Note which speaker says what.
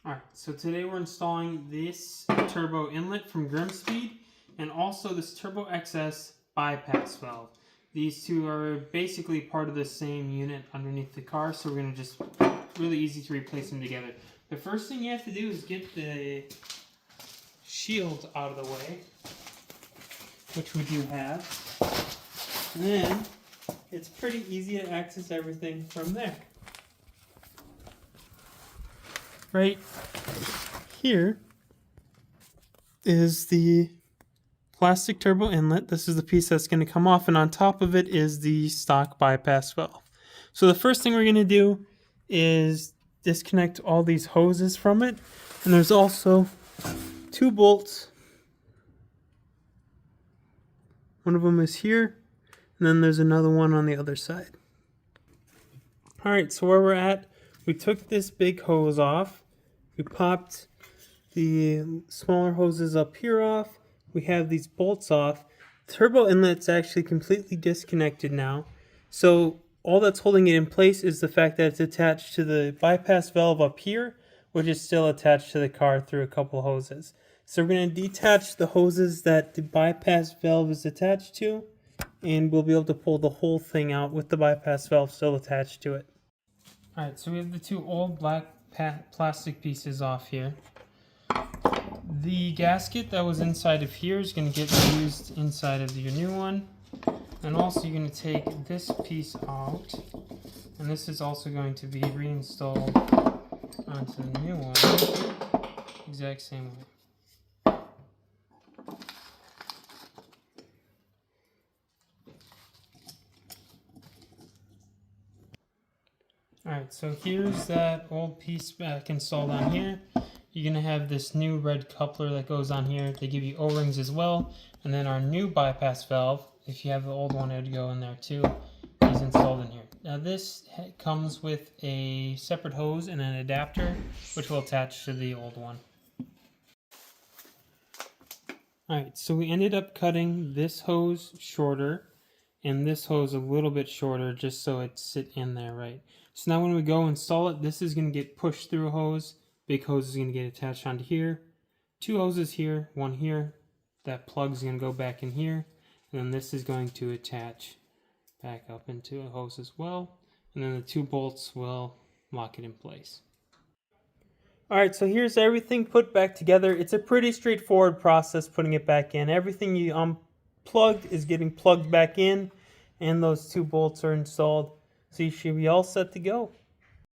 Speaker 1: Alright, so today we're installing this turbo inlet from GrimmSpeed and also this TurboXS bypass valve. These two are basically part of the same unit underneath the car, so we're going to just really easy to replace them together. The first thing you have to do is get the shield out of the way, which we do have. And then it's pretty easy to access everything from there. Right here is the plastic turbo inlet. This is the piece that's going to come off, and on top of it is the stock bypass valve. So the first thing we're going to do is disconnect all these hoses from it, and there's also two bolts. One of them is here, and then there's another one on the other side. Alright, so where we're at, we took this big hose off, we popped the smaller hoses up here off, we have these bolts off. Turbo inlet's actually completely disconnected now, so all that's holding it in place is the fact that it's attached to the bypass valve up here, which is still attached to the car through a couple hoses. So we're going to detach the hoses that the bypass valve is attached to, and we'll be able to pull the whole thing out with the bypass valve still attached to it. Alright, so we have the two old black plastic pieces off here. The gasket that was inside of here is going to get used inside of your new one. And also you're going to take this piece out, and this is also going to be reinstalled onto the new one, exact same way. Alright, so here's that old piece back installed on here. You're going to have this new red coupler that goes on here. They give you O-rings as well. And then our new bypass valve, if you have the old one, it would go in there too, is installed in here. Now this comes with a separate hose and an adapter, which will attach to the old one. Alright, so we ended up cutting this hose shorter and this hose a little bit shorter just so it sit in there right. So now when we go install it, this is going to get pushed through a hose. Big hose is going to get attached onto here. Two hoses here, one here. That plug is going to go back in here. And then this is going to attach back up into a hose as well. And then the two bolts will lock it in place. Alright, so here's everything put back together. It's a pretty straightforward process putting it back in. Everything you unplugged is getting plugged back in, and those two bolts are installed. So you should be all set to go.